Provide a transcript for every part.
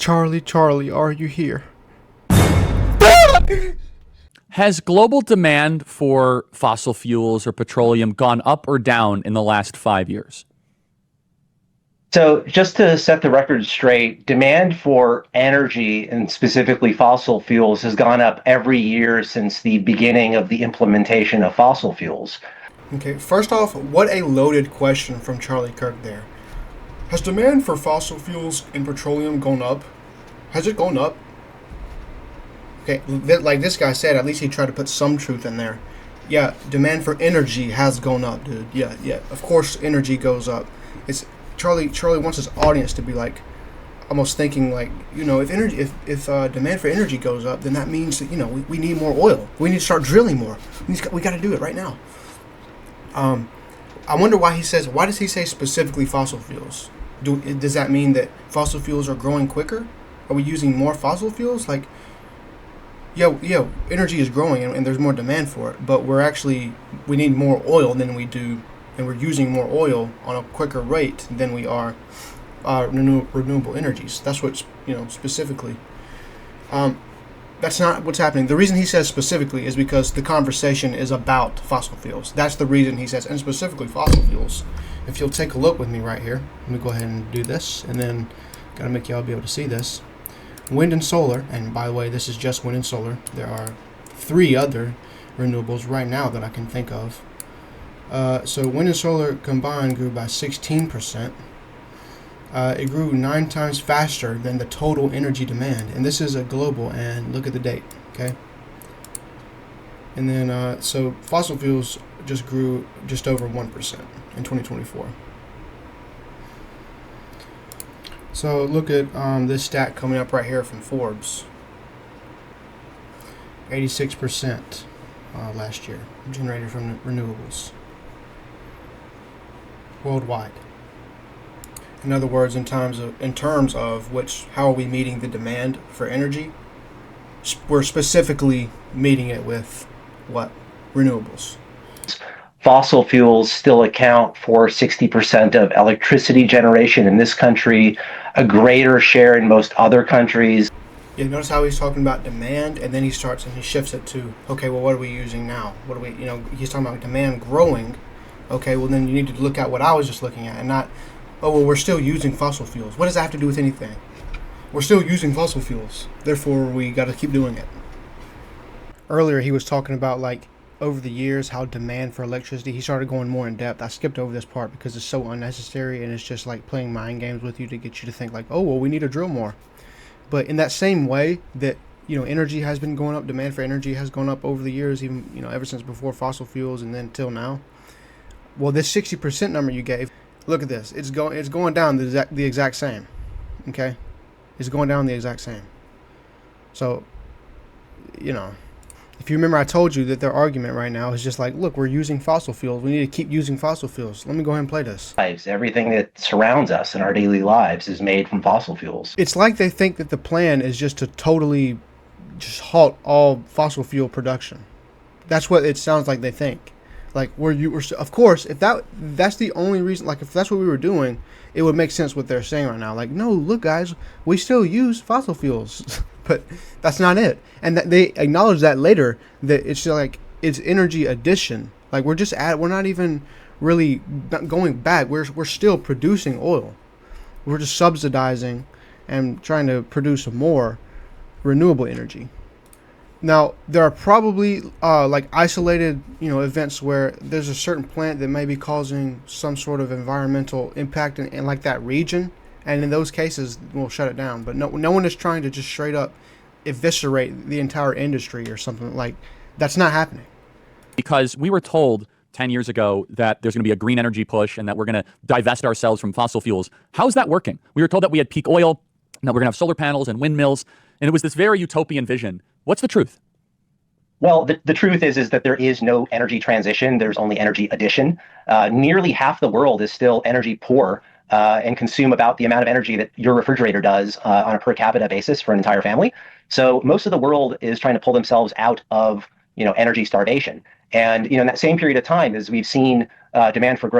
Charlie, Charlie, are you here? Has global demand for fossil fuels or petroleum gone up or down in the last 5 years? So, just to set the record straight, demand for energy and specifically fossil fuels has gone up every year since the beginning of the implementation of fossil fuels. Okay, first off, what a loaded question from Charlie Kirk there. Has demand for fossil fuels and petroleum gone up? Has it gone up? Okay, like this guy said, at least he tried to put some truth in there. Yeah, demand for energy has gone up, dude. Yeah. Of course, energy goes up. It's Charlie wants his audience to be like, almost thinking like, if demand for energy goes up, then that means that we need more oil. We need to start drilling more. We got to do it right now. I wonder why does he say specifically fossil fuels? Does that mean that fossil fuels are growing quicker? Are we using more fossil fuels? Like, yeah, energy is growing and there's more demand for it, but we need more oil than we do, and we're using more oil on a quicker rate than we are renewable energies. That's what, specifically. That's not what's happening. The reason he says specifically is because the conversation is about fossil fuels. That's the reason he says, and specifically fossil fuels. If you'll take a look with me right here, let me go ahead and do this, and then gotta make y'all be able to see this. Wind and solar, and by the way, this is just wind and solar. There are 3 other renewables right now that I can think of. So wind and solar combined grew by 16%. It grew 9 times faster than the total energy demand, and this is a global. And look at the date, okay? And then so fossil fuels just grew just over 1% in 2024. So look at this stat coming up right here from Forbes. 86% last year generated from renewables worldwide. In other words, in terms of how are we meeting the demand for energy? We're specifically meeting it with what? Renewables. Fossil fuels still account for 60% of electricity generation in this country, a greater share in most other countries. Yeah, notice how he's talking about demand, and then he shifts it to, okay, well, what are we using now? He's talking about demand growing. Okay, well, then you need to look at what I was just looking at, and not, oh, well, we're still using fossil fuels. What does that have to do with anything? We're still using fossil fuels. Therefore, we got to keep doing it. Earlier, he was talking about, like, over the years, how demand for electricity, he started going more in depth. I skipped over this part because it's so unnecessary, and it's just like playing mind games with you to get you to think like, oh, well, we need to drill more. But in that same way that, energy has been going up, demand for energy has gone up over the years, even, ever since before fossil fuels and then till now. Well, this 60% number you gave, look at this. It's going down the exact same. Okay? It's going down the exact same. So, if you remember, I told you that their argument right now is just like, look, we're using fossil fuels. We need to keep using fossil fuels. Let me go ahead and play this. Everything that surrounds us in our daily lives is made from fossil fuels. It's like they think that the plan is just to totally just halt all fossil fuel production. That's what it sounds like they think. Like, of course, if that's the only reason, like if that's what we were doing, it would make sense what they're saying right now. Like, no, look, guys, we still use fossil fuels. But that's not it. And that they acknowledge that later, that it's like it's energy addition. Like we're not even really going back. We're still producing oil. We're just subsidizing and trying to produce more renewable energy. Now there are probably like isolated events where there's a certain plant that may be causing some sort of environmental impact in like that region. And in those cases, we'll shut it down. But no one is trying to just straight up eviscerate the entire industry or something. Like, that's not happening. Because we were told 10 years ago that there's going to be a green energy push and that we're going to divest ourselves from fossil fuels. How's that working? We were told that we had peak oil, and that we're going to have solar panels and windmills, and it was this very utopian vision. What's the truth? Well, the truth is that there is no energy transition. There's only energy addition. Nearly half the world is still energy poor. And consume about the amount of energy that your refrigerator does on a per capita basis for an entire family. So most of the world is trying to pull themselves out of energy starvation. And in that same period of time, as we've seen demand for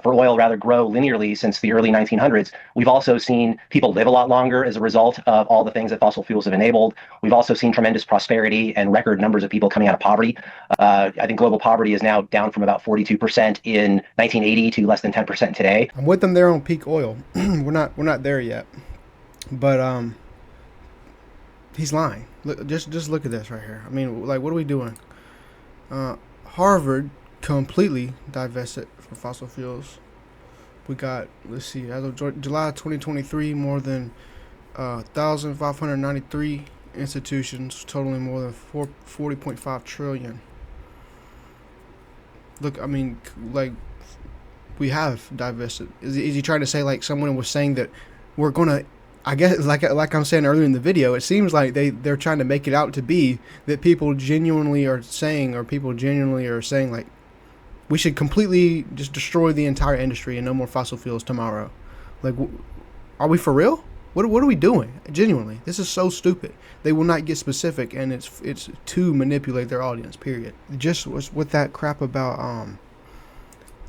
oil rather grow linearly since the early 1900s, we've also seen people live a lot longer as a result of all the things that fossil fuels have enabled. We've also seen tremendous prosperity and record numbers of people coming out of poverty. I think global poverty is now down from about 42% in 1980 to less than 10% today. I'm with them there on peak oil. We're not there yet, but he's lying. Look, just look at this right here. I mean, like, what are we doing? Harvard completely divested from fossil fuels. We got, let's see, as of July 2023, more than 1,593 institutions, totaling more than 40.5 trillion. Look, I mean, like, we have divested. Is he trying to say, like, someone was saying that we're gonna? I guess, like I'm saying earlier in the video, it seems like they're trying to make it out to be that people genuinely are saying, like, we should completely just destroy the entire industry and no more fossil fuels tomorrow. Like, are we for real? What are we doing? Genuinely, this is so stupid. They will not get specific, and it's to manipulate their audience. Period. Just was with that crap about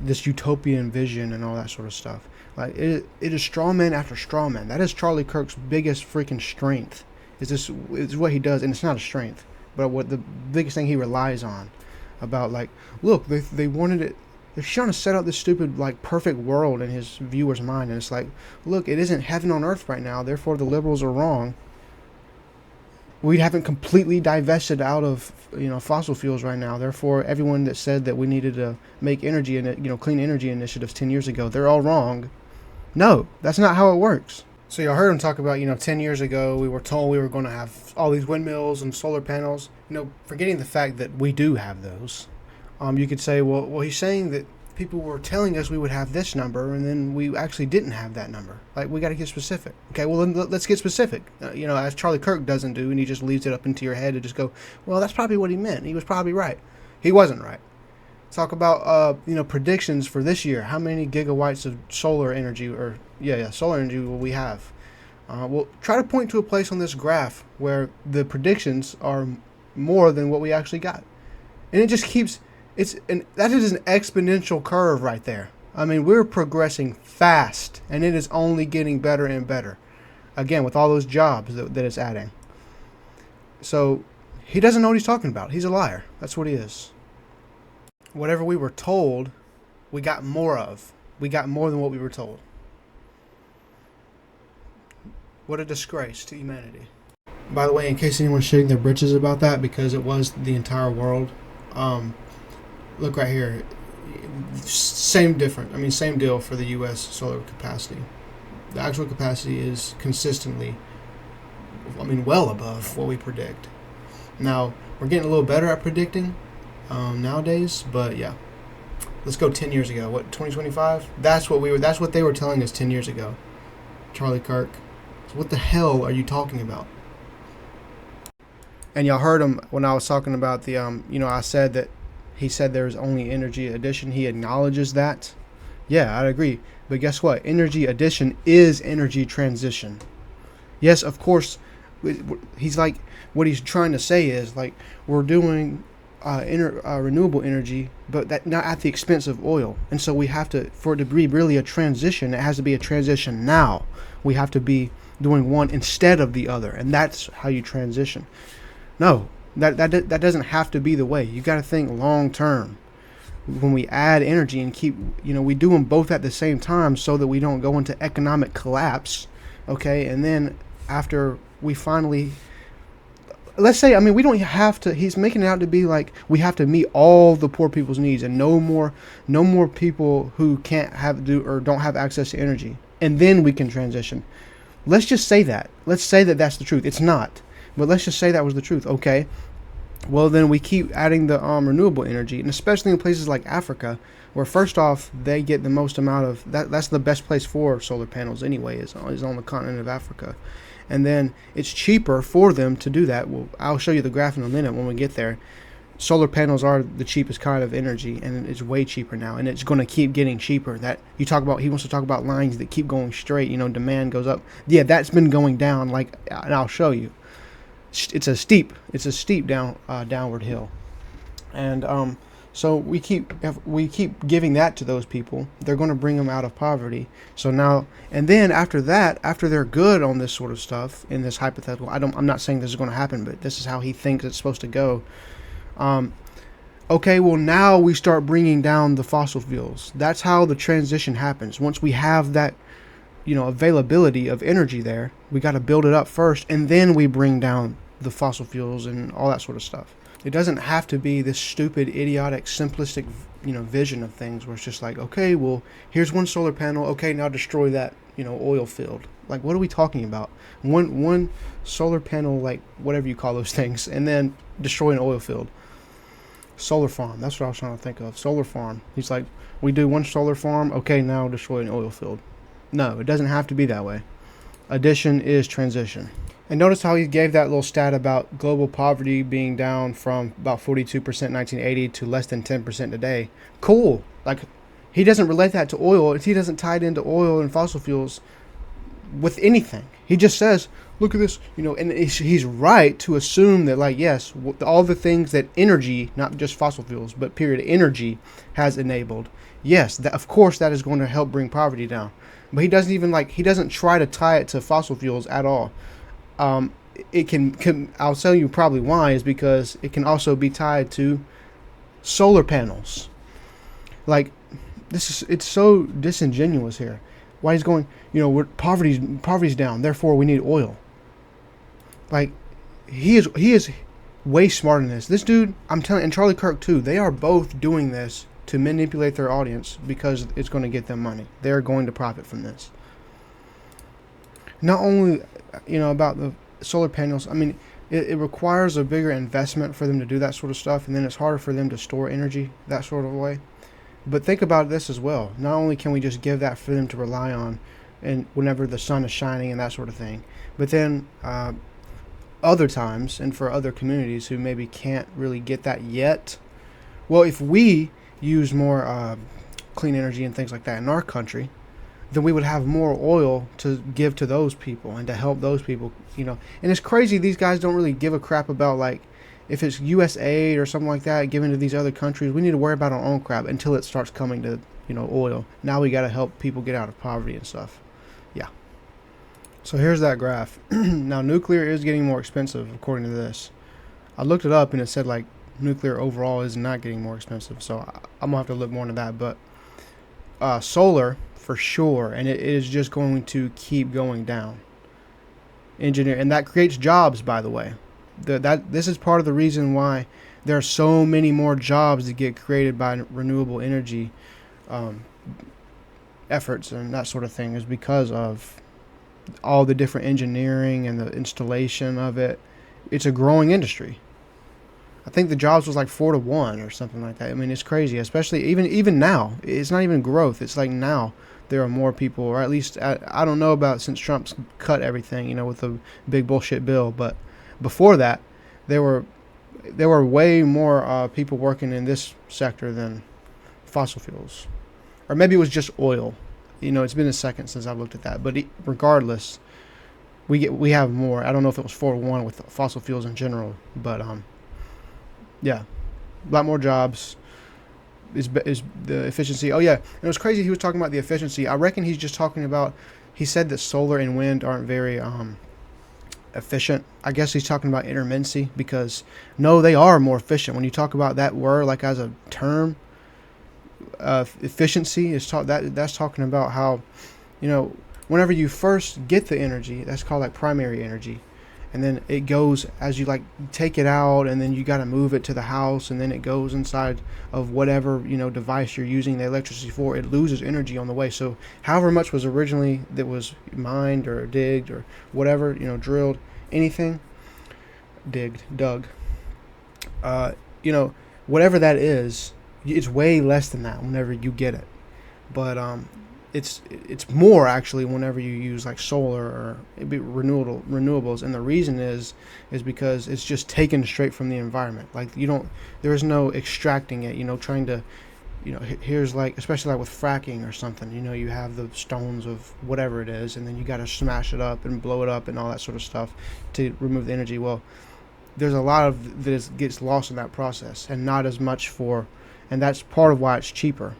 this utopian vision and all that sort of stuff. Like, it is straw man after straw man. That is Charlie Kirk's biggest freaking strength. Is what he does, and it's not a strength, but what the biggest thing he relies on. About, like, look, they wanted it. They're trying to set up this stupid, like, perfect world in his viewer's mind, and it's like, look, it isn't heaven on earth right now. Therefore, the liberals are wrong. We haven't completely divested out of, fossil fuels right now. Therefore, everyone that said that we needed to make energy and clean energy initiatives 10 years ago, they're all wrong. No, that's not how it works. So y'all heard him talk about, 10 years ago, we were told we were going to have all these windmills and solar panels. Forgetting the fact that we do have those. You could say, well, he's saying that people were telling us we would have this number, and then we actually didn't have that number. Like, we got to get specific. Okay, well, then let's get specific. As Charlie Kirk doesn't do, and he just leaves it up into your head to just go, well, that's probably what he meant. He was probably right. He wasn't right. Talk about, predictions for this year. How many gigawatts of solar energy, solar energy will we have? We'll try to point to a place on this graph where the predictions are more than what we actually got. And it just keeps, that is an exponential curve right there. I mean, we're progressing fast, and it is only getting better and better. Again, with all those jobs that it's adding. So, he doesn't know what he's talking about. He's a liar. That's what he is. Whatever we were told, we got more of. We got more than what we were told. What a disgrace to humanity. By the way, in case anyone's shitting their britches about that, because it was the entire world, look right here. Same deal for the U.S. solar capacity. The actual capacity is consistently, well above what we predict. Now, we're getting a little better at predicting nowadays, but yeah. Let's go 10 years ago. What, 2025? That's what they were telling us 10 years ago. Charlie Kirk. So what the hell are you talking about? And y'all heard him when I was talking about the, I said that he said there's only energy addition. He acknowledges that. Yeah, I agree. But guess what? Energy addition is energy transition. Yes, of course, he's like, what he's trying to say is, like, we're doing renewable energy, but that not at the expense of oil. And so we have to, for it to be really a transition, it has to be a transition now. We have to be doing one instead of the other. And that's how you transition. No, that doesn't have to be the way. You got to think long term. When we add energy and keep, we do them both at the same time so that we don't go into economic collapse. Okay, and then after we finally, let's say, we don't have to. He's making it out to be like we have to meet all the poor people's needs and no more people who can't or don't have access to energy, and then we can transition. Let's just say that. Let's say that that's the truth. It's not. But let's just say that was the truth. Okay. Well, then we keep adding the renewable energy, and especially in places like Africa, where first off they get the most amount of that. That's the best place for solar panels anyway. Is on the continent of Africa, and then it's cheaper for them to do that. Well, I'll show you the graph in a minute when we get there. Solar panels are the cheapest kind of energy, and it's way cheaper now, and it's going to keep getting cheaper. That he wants to talk about lines that keep going straight. Demand goes up. Yeah, that's been going down. And I'll show you. It's a steep downward hill, and So if we keep giving that to those people, they're going to bring them out of poverty. So now, and then after that, after they're good on this sort of stuff in this hypothetical, I'm not saying this is going to happen, but this is how he thinks it's supposed to go. Okay, well now we start bringing down the fossil fuels. That's how the transition happens. Once we have that, availability of energy there, we got to build it up first, and then we bring down the fossil fuels and all that sort of stuff. It doesn't have to be this stupid, idiotic, simplistic, vision of things where it's just like, okay, well, here's one solar panel. Okay, now destroy that, oil field. Like, what are we talking about? One solar panel, like whatever you call those things, and then destroy an oil field. Solar farm. That's what I was trying to think of. Solar farm. He's like, we do one solar farm. Okay, now destroy an oil field. No, it doesn't have to be that way. Addition is transition. And notice how he gave that little stat about global poverty being down from about 42% in 1980 to less than 10% today. Cool. Like, he doesn't relate that to oil. He doesn't tie it into oil and fossil fuels with anything. He just says, look at this, and he's right to assume that, like, yes, all the things that energy, not just fossil fuels, but period, energy has enabled. Yes, that, of course, that is going to help bring poverty down. But he doesn't try to tie it to fossil fuels at all. It can I'll tell you probably why, is because it can also be tied to solar panels. Like, it's so disingenuous here. Why he's going, poverty's down, therefore we need oil. Like, he is way smarter than this. This dude, I'm telling, and Charlie Kirk too, they are both doing this to manipulate their audience because it's going to get them money. They're going to profit from this. Not only, about the solar panels, I mean, it requires a bigger investment for them to do that sort of stuff, and then it's harder for them to store energy that sort of way. But think about this as well. Not only can we just give that for them to rely on, and whenever the sun is shining and that sort of thing, but then other times, and for other communities who maybe can't really get that yet, well, if we use more clean energy and things like that in our country, then we would have more oil to give to those people and to help those people, And it's crazy, these guys don't really give a crap about, like, if it's US aid or something like that given to these other countries. We need to worry about our own crap until it starts coming to, oil. Now we got to help people get out of poverty and stuff. Yeah. So here's that graph. Now, nuclear is getting more expensive according to this. I looked it up and it said, like, nuclear overall is not getting more expensive. So I'm going to have to look more into that. But solar, for sure, and it is just going to keep going down. And that creates jobs, by the way. This is part of the reason why there are so many more jobs that get created by renewable energy efforts and that sort of thing, is because of all the different engineering and the installation of it. It's a growing industry. I think the jobs was like 4-to-1 or something like that. I mean, it's crazy, especially even now. It's not even growth. It's like now there are more people, or at least I don't know about since Trump's cut everything, with the big bullshit bill. But before that, there were way more people working in this sector than fossil fuels, or maybe it was just oil. It's been a second since I've looked at that. But regardless, we have more. I don't know if it was 4-to-1 with fossil fuels in general, but yeah, a lot more jobs. Is the efficiency. Oh yeah, and it was crazy he was talking about the efficiency. I reckon he's just talking about, he said that solar and wind aren't very efficient. I guess he's talking about intermittency, because no, they are more efficient. When you talk about that word, like, as a term, efficiency is that's talking about how, whenever you first get the energy, that's called like primary energy. And then it goes, as you, like, take it out, and then you got to move it to the house, and then it goes inside of whatever, device you're using the electricity for. It loses energy on the way. So however much was originally that was mined or digged or whatever, drilled, anything, dug, whatever that is, it's way less than that whenever you get it. But it's more actually whenever you use like solar or renewables, and the reason is because it's just taken straight from the environment. Like, there is no extracting it, trying to, here's like, especially like with fracking or something, you have the stones of whatever it is, and then you got to smash it up and blow it up and all that sort of stuff to remove the energy. Well, there's a lot of this gets lost in that process, and not as much for and that's part of why it's cheaper.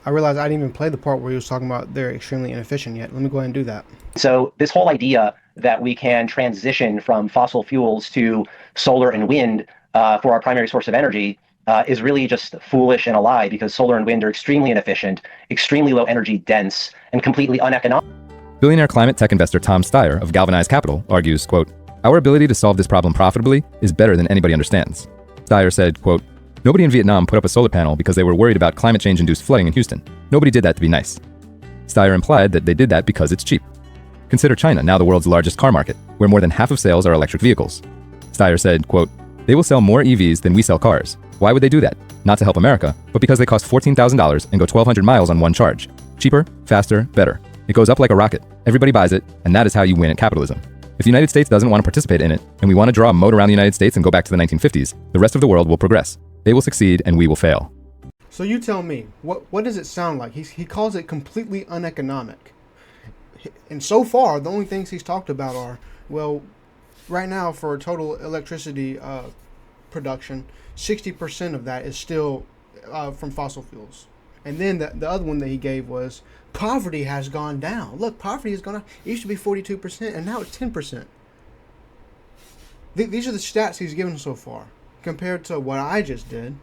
I realized I didn't even play the part where he was talking about they're extremely inefficient yet. Let me go ahead and do that. So this whole idea that we can transition from fossil fuels to solar and wind for our primary source of energy is really just foolish and a lie, because solar and wind are extremely inefficient, extremely low energy dense, and completely uneconomic. Billionaire climate tech investor Tom Steyer of Galvanize Capital argues, quote, "Our ability to solve this problem profitably is better than anybody understands." Steyer said, quote, "Nobody in Vietnam put up a solar panel because they were worried about climate change-induced flooding in Houston. Nobody did that to be nice." Steyer implied that they did that because it's cheap. Consider China, now the world's largest car market, where more than half of sales are electric vehicles. Steyer said, quote, "They will sell more EVs than we sell cars. Why would they do that? Not to help America, but because they cost $14,000 and go 1,200 miles on one charge. Cheaper, faster, better. It goes up like a rocket. Everybody buys it, and that is how you win at capitalism. If the United States doesn't want to participate in it, and we want to draw a moat around the United States and go back to the 1950s, the rest of the world will progress. They will succeed, and we will fail." So you tell me, what does it sound like? He calls it completely uneconomic. And so far, the only things he's talked about are, well, right now for total electricity production, 60% of that is still from fossil fuels. And then the other one that he gave was poverty has gone down. Look, poverty has gone up. It used to be 42%, and now it's 10%. These are the stats he's given so far. Compared to what I just did,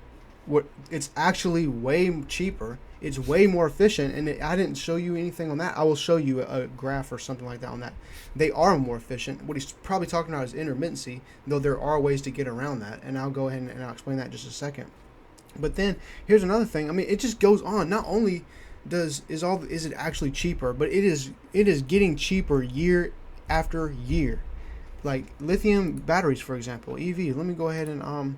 it's actually way cheaper. It's way more efficient, and I didn't show you anything on that. I will show you a graph or something like that on that. They are more efficient. What he's probably talking about is intermittency, though there are ways to get around that, and I'll go ahead and I'll explain that in just a second. But then here's another thing. I mean, it just goes on. Not only is it actually cheaper, but it is getting cheaper year after year. Like lithium batteries, for example, EV. Let me go ahead and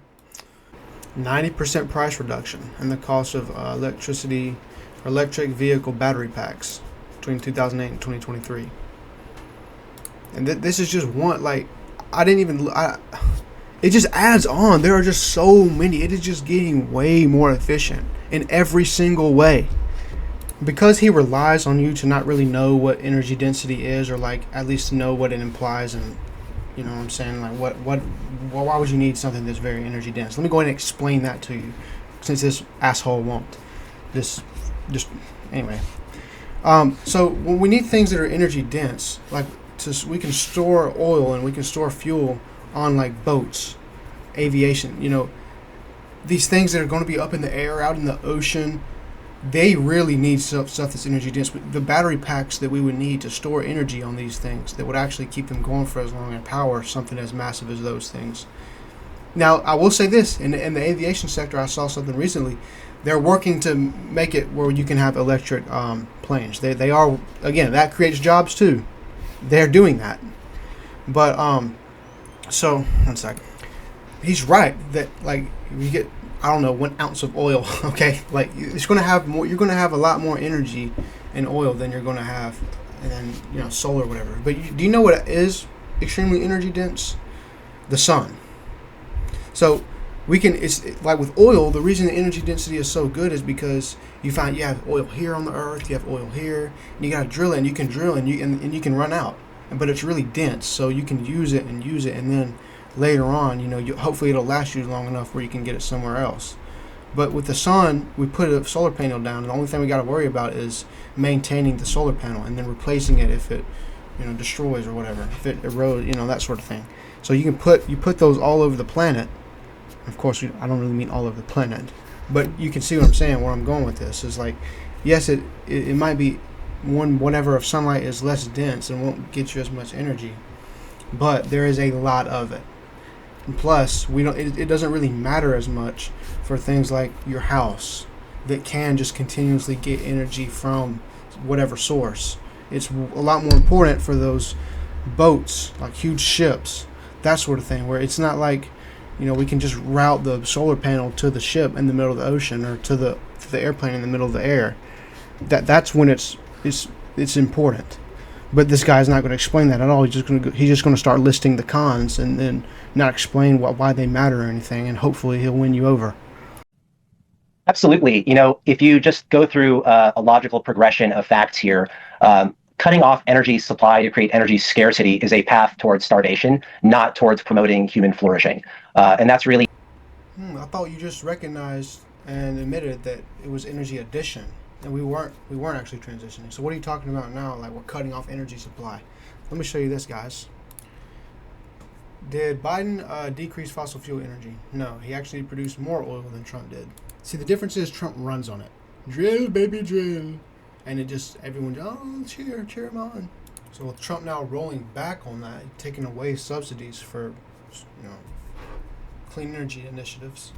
90% price reduction in the cost of electric vehicle battery packs between 2008 and 2023. And this is just one, like, it just adds on. There are just so many. It is just getting way more efficient in every single way. Because he relies on you to not really know what energy density is, or like at least to know what it implies, and you know what I'm saying? Like why would you need something that's very energy dense? Let me go ahead and explain that to you, since this asshole won't. Anyway. So when we need things that are energy dense, like we can store oil and we can store fuel on like boats, aviation, you know, these things that are going to be up in the air, out in the ocean, they really need stuff that's energy dense. The battery packs that we would need to store energy on these things that would actually keep them going for as long and power something as massive as those things. Now, I will say this, in the aviation sector, I saw something recently. They're working to make it where you can have electric planes. They are, again, that creates jobs too. They're doing that. But, so, one sec. He's right that, like, you get, I don't know, 1 ounce of oil, okay? Like, it's going to have more, you're going to have a lot more energy in oil than you're going to have in, you know, solar or whatever. But do you know what is extremely energy dense? The sun. So, it's like with oil, the reason the energy density is so good is because you find you have oil here on the earth, you have oil here, and you got to drill it, and you can drill, and you can run out. But it's really dense, so you can use it, and then later on, you know, hopefully it'll last you long enough where you can get it somewhere else. But with the sun, we put a solar panel down, and the only thing we got to worry about is maintaining the solar panel and then replacing it if it, you know, destroys or whatever, if it erodes, you know, that sort of thing. So you put those all over the planet. Of course, I don't really mean all over the planet, but you can see what I'm saying. Where I'm going with this is like, yes, it might be whatever of sunlight is less dense and won't get you as much energy, but there is a lot of it. And plus, it doesn't really matter as much for things like your house that can just continuously get energy from whatever source. It's a lot more important for those boats, like huge ships, that sort of thing, where it's not like, you know, we can just route the solar panel to the ship in the middle of the ocean, or to the airplane in the middle of the air. That's when it's important. But this guy's not going to explain that at all. He's just going to start listing the cons and then not explain why they matter or anything, and hopefully he'll win you over. Absolutely. You know, if you just go through a logical progression of facts here, cutting off energy supply to create energy scarcity is a path towards starvation, not towards promoting human flourishing. And that's really... I thought you just recognized and admitted that it was energy addition, and we weren't actually transitioning. So what are you talking about now? Like we're cutting off energy supply. Let me show you this, guys. Did Biden decrease fossil fuel energy? No, he actually produced more oil than Trump did. See, the difference is Trump runs on it. Drill, baby, drill. And it just, everyone, oh, cheer him on. So with Trump now rolling back on that, taking away subsidies for, clean energy initiatives,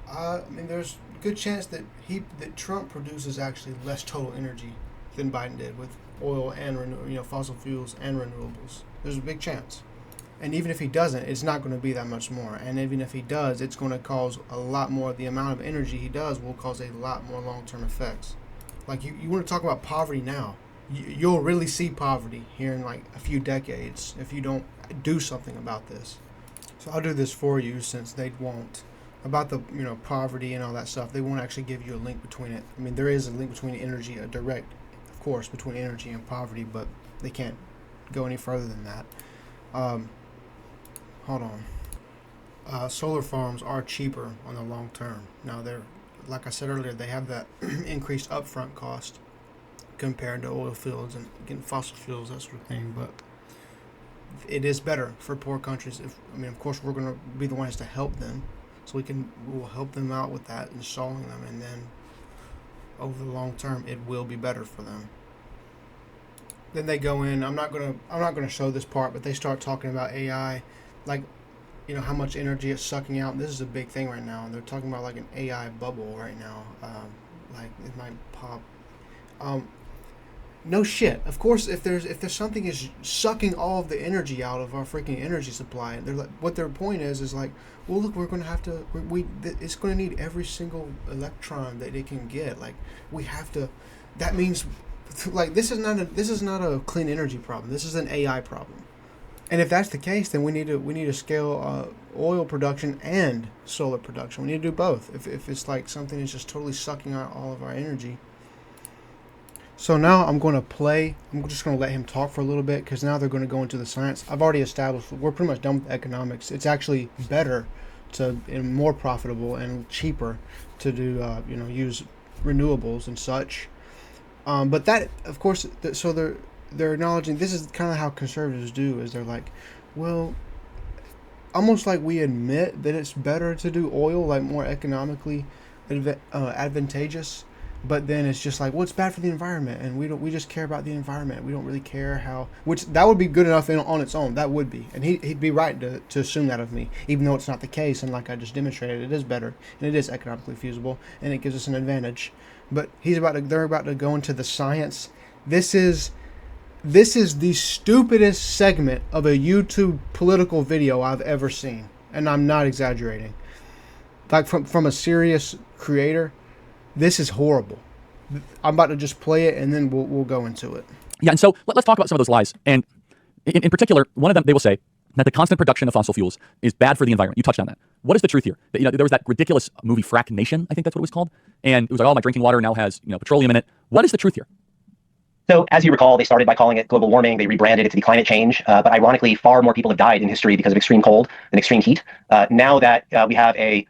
I mean, there's a good chance that Trump produces actually less total energy than Biden did with oil and fossil fuels and renewables. There's a big chance. And even if he doesn't, it's not going to be that much more. And even if he does, it's going to cause a lot more. The amount of energy he does will cause a lot more long-term effects. Like you want to talk about poverty now. You'll really see poverty here in like a few decades if you don't do something about this. So I'll do this for you since they won't. About the poverty and all that stuff, they won't actually give you a link between it. I mean, there is a link between energy, a direct, of course, between energy and poverty, but they can't go any further than that. Hold on. Solar farms are cheaper on the long term. Now they're, like I said earlier, they have that increased upfront cost compared to oil fields and getting fossil fuels, that sort of thing. But it is better for poor countries. Of course, we're going to be the ones to help them, so we'll help them out with that, installing them, and then over the long term, it will be better for them. Then they go in. I'm not gonna show this part, but they start talking about AI, like, how much energy it's sucking out. This is a big thing right now. They're talking about like an AI bubble right now. Like it might pop. No shit. Of course, if there's something is sucking all of the energy out of our freaking energy supply, they're like, what their point is like, well, look, we're going to have to. It's going to need every single electron that it can get. Like we have to. That means, like, this is not a clean energy problem. This is an AI problem. And if that's the case, then we need to scale oil production and solar production. We need to do both. If it's like something is just totally sucking out all of our energy. So now I'm just going to let him talk for a little bit, because now they're going to go into the science. I've already established we're pretty much done with economics. It's actually better and more profitable and cheaper to do use renewables and such. But that, of course, so they're acknowledging this is kind of how conservatives do, is they're like, well, almost like we admit that it's better to do oil, like more economically advantageous, but then it's just like, well, it's bad for the environment, and we just care about the environment. We don't really care which that would be good enough on its own. That would be, and he'd be right to assume that of me, even though it's not the case. And like I just demonstrated, it is better and it is economically feasible, and it gives us an advantage. But they're about to go into the science. This is the stupidest segment of a YouTube political video I've ever seen, and I'm not exaggerating. Like from a serious creator, this is horrible. I'm about to just play it, and then we'll go into it. Yeah, and so let's talk about some of those lies. And in particular, one of them, they will say that the constant production of fossil fuels is bad for the environment. You touched on that. What is the truth here? There was that ridiculous movie Frack Nation, I think that's what it was called. And it was like, oh, my drinking water now has petroleum in it. What is the truth here? So, as you recall, they started by calling it global warming. They rebranded it to be climate change. But ironically, far more people have died in history because of extreme cold and extreme heat. Now that we have a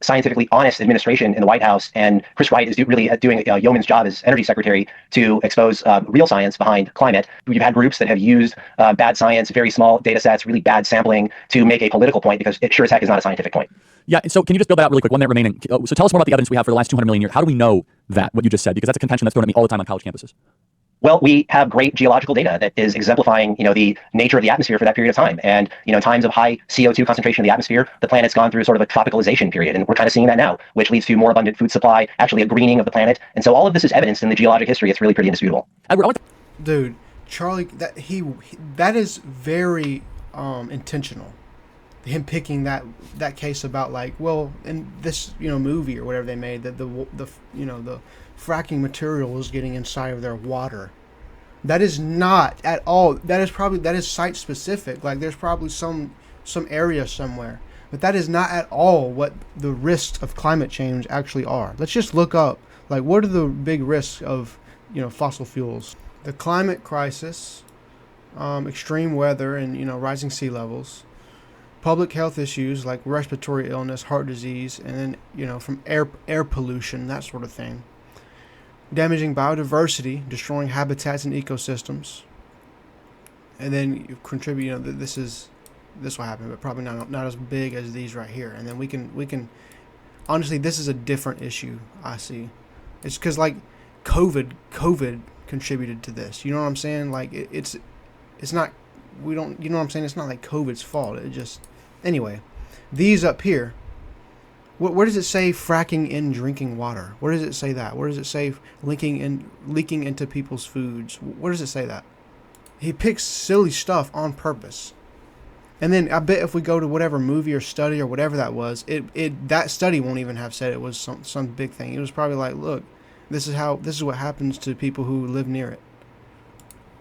scientifically honest administration in the White House, and Chris Wright is really doing a yeoman's job as energy secretary to expose real science behind climate. We've had groups that have used bad science, very small data sets, really bad sampling to make a political point, because it sure as heck is not a scientific point. Yeah, so can you just build that out really quick, one minute remaining. So tell us more about the evidence we have for the last 200 million years. How do we know that, what you just said? Because that's a contention that's thrown at me all the time on college campuses. Well, we have great geological data that is exemplifying, the nature of the atmosphere for that period of time. And, in times of high CO2 concentration in the atmosphere, the planet's gone through sort of a tropicalization period. And we're kind of seeing that now, which leads to more abundant food supply, actually a greening of the planet. And so all of this is evidenced in the geologic history. It's really pretty indisputable. Dude, Charlie, that is very intentional. Him picking that case about, like, well, in this movie or whatever they made, that the fracking material is getting inside of their water. That is not at all. That is site specific. Like, there's probably some area somewhere, but that is not at all what the risks of climate change actually are. Let's just look up, like, what are the big risks of fossil fuels? The climate crisis, extreme weather, and rising sea levels. public health issues like respiratory illness, heart disease, and then, from air pollution, that sort of thing. Damaging biodiversity, destroying habitats and ecosystems. And then you contribute, this will happen, but probably not as big as these right here. And then we can honestly, this is a different issue I see. It's because like COVID contributed to this. You know what I'm saying? Like it's not, we don't, you know what I'm saying? It's not like COVID's fault. It just, anyway, these up here, where does it say fracking in drinking water? Where does it say that? Where does it say leaking into people's foods? Where does it say that? He picks silly stuff on purpose. And then I bet if we go to whatever movie or study or whatever that was, that study won't even have said it was some big thing. It was probably like, look, this is what happens to people who live near it.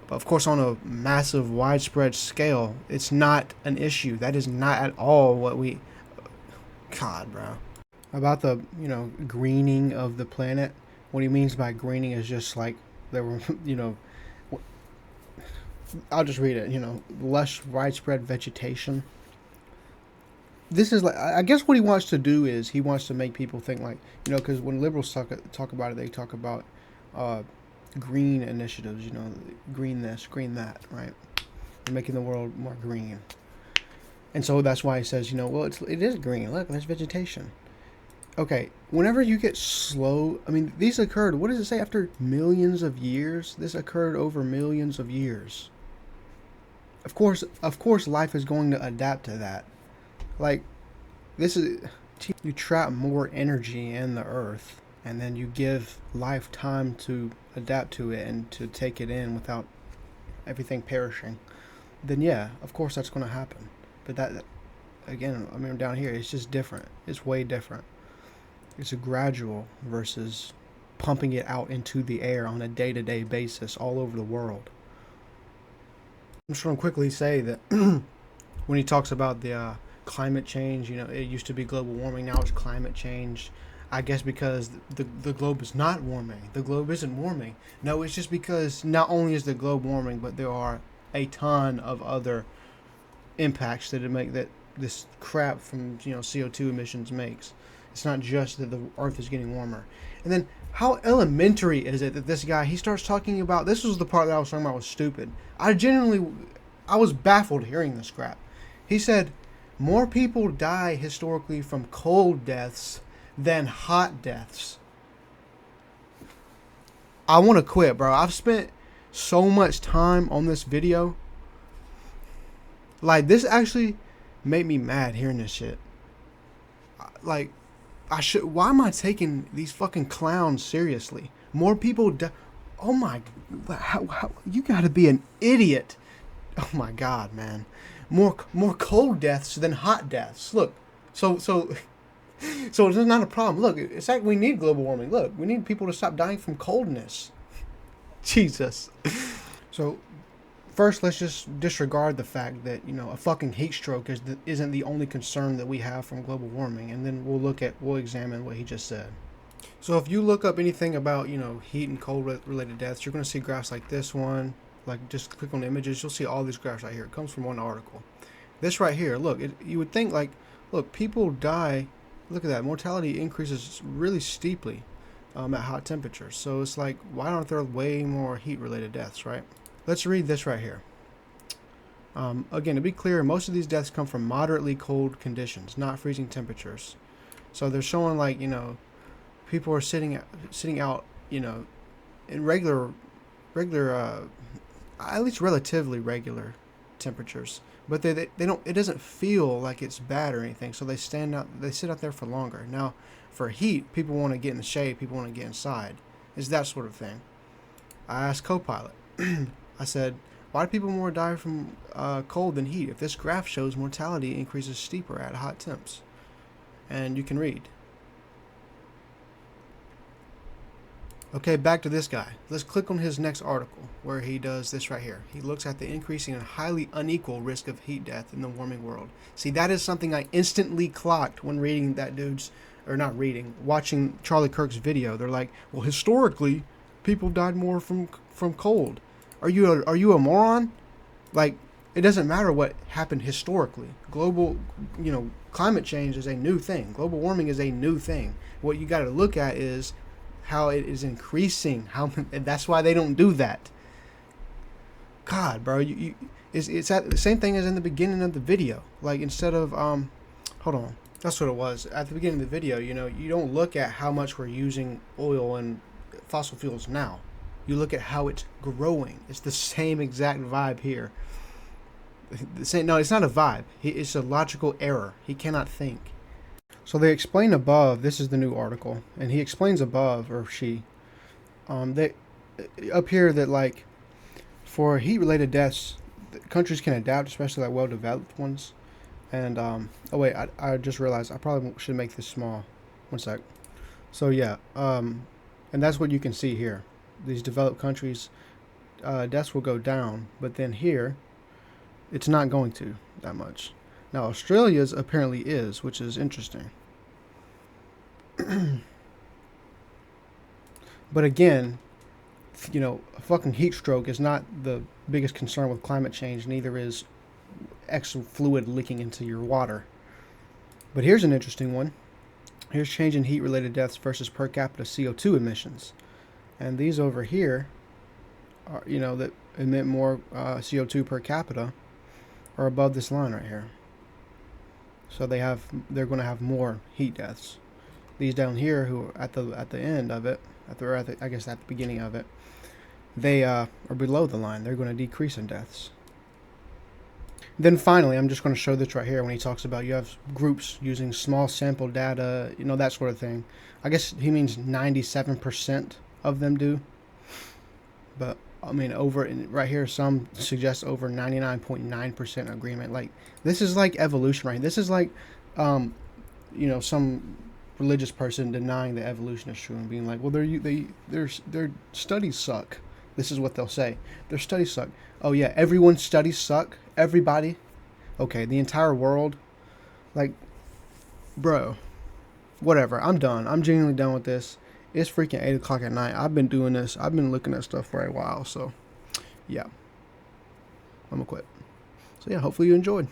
But of course, on a massive, widespread scale, it's not an issue. That is not at all what we. God, bro. About the greening of the planet. What he means by greening is just like there were I'll just read it. Lush, widespread vegetation. This is like, I guess what he wants to do is he wants to make people think like, because when liberals talk about it, they talk about green initiatives. Green this, green that, right? They're making the world more green. And so that's why he says, well, it is green. Look, there's vegetation. Okay, whenever you get slow, these occurred, what does it say, after millions of years? This occurred over millions of years. Of course, life is going to adapt to that. Like, you trap more energy in the earth, and then you give life time to adapt to it and to take it in without everything perishing. Then yeah, of course that's going to happen. But that, again, down here, it's just different. It's way different. It's a gradual versus pumping it out into the air on a day-to-day basis all over the world. I'm just going to quickly say that when he talks about the climate change, it used to be global warming, now it's climate change. I guess because the globe is not warming. The globe isn't warming. No, it's just because not only is the globe warming, but there are a ton of other impacts that this crap from CO2 emissions makes. It's not just that the earth is getting warmer. And then how elementary is it that this guy, he starts talking about, this was the part that I was talking about was stupid. I was baffled hearing this crap. He said more people die historically from cold deaths than hot deaths. I want to quit, bro. I've spent so much time on this video. Like, this actually made me mad hearing this shit. Like, why am I taking these fucking clowns seriously? More people die. Oh my, how you gotta be an idiot. Oh my God, man. More cold deaths than hot deaths. Look, so it's not a problem. Look, it's like we need global warming. Look, we need people to stop dying from coldness. Jesus. So first, let's just disregard the fact that a fucking heat stroke isn't the only concern that we have from global warming, and then we'll examine what he just said. So if you look up anything about heat and cold related deaths, you're going to see graphs like this one. Like, just click on the images, you'll see all these graphs right here. It comes from one article. This right here, look, you would think like, look, people die. Look at that, mortality increases really steeply at hot temperatures. So it's like, why aren't there way more heat related deaths, right? Let's read this right here. Again, to be clear, most of these deaths come from moderately cold conditions, not freezing temperatures. So they're showing like, people are sitting out, in regular, at least relatively regular temperatures, but they don't. It doesn't feel like it's bad or anything. So they sit out there for longer. Now, for heat, people want to get in the shade. People want to get inside. It's that sort of thing. I asked Copilot. I said, why do people more die from cold than heat if this graph shows mortality increases steeper at hot temps? And you can read. Okay, back to this guy. Let's click on his next article where he does this right here. He looks at the increasing and highly unequal risk of heat death in the warming world. See, that is something I instantly clocked when reading that watching Charlie Kirk's video. They're like, well, historically, people died more from cold. Are you a moron? Like, It doesn't matter what happened historically. Global, climate change is a new thing. Global warming is a new thing. What you got to look at is how it is increasing. And that's why they don't do that. God, bro, it's at the same thing as in the beginning of the video. Like, instead of hold on, that's what it was at the beginning of the video. You don't look at how much we're using oil and fossil fuels now. You look at how it's growing. It's the same exact vibe here. No, it's not a vibe. It's a logical error. He cannot think. So they explain above. This is the new article, and he explains above, or she, they up here that, like, for heat-related deaths, countries can adapt, especially like well-developed ones. And oh wait, I just realized I probably should make this small. One sec. So yeah, and that's what you can see here. These developed countries, deaths will go down, but then here, it's not going to that much. Now Australia's apparently is, which is interesting. But again, a fucking heat stroke is not the biggest concern with climate change. Neither is extra fluid leaking into your water. But here's an interesting one. Here's change in heat-related deaths versus per capita CO2 emissions. And these over here, are, that emit more CO2 per capita, are above this line right here. So they're going to have more heat deaths. These down here, who are at the end of it, I guess at the beginning of it, they are below the line. They're going to decrease in deaths. Then finally, I'm just going to show this right here when he talks about you have groups using small sample data, that sort of thing. I guess he means 97% of them do. But, I mean, right here, some suggest over 99.9% agreement. Like, this is like evolution, right? This is like, some religious person denying that evolution is true and being like, well, their studies suck. This is what they'll say. Their studies suck. Oh yeah, everyone's studies suck. Everybody. Okay, the entire world. Like, bro, whatever. I'm done. I'm genuinely done with this. It's freaking 8 o'clock at night. I've been doing this. I've been looking at stuff for a while. So, yeah, I'm gonna quit. So yeah, hopefully you enjoyed.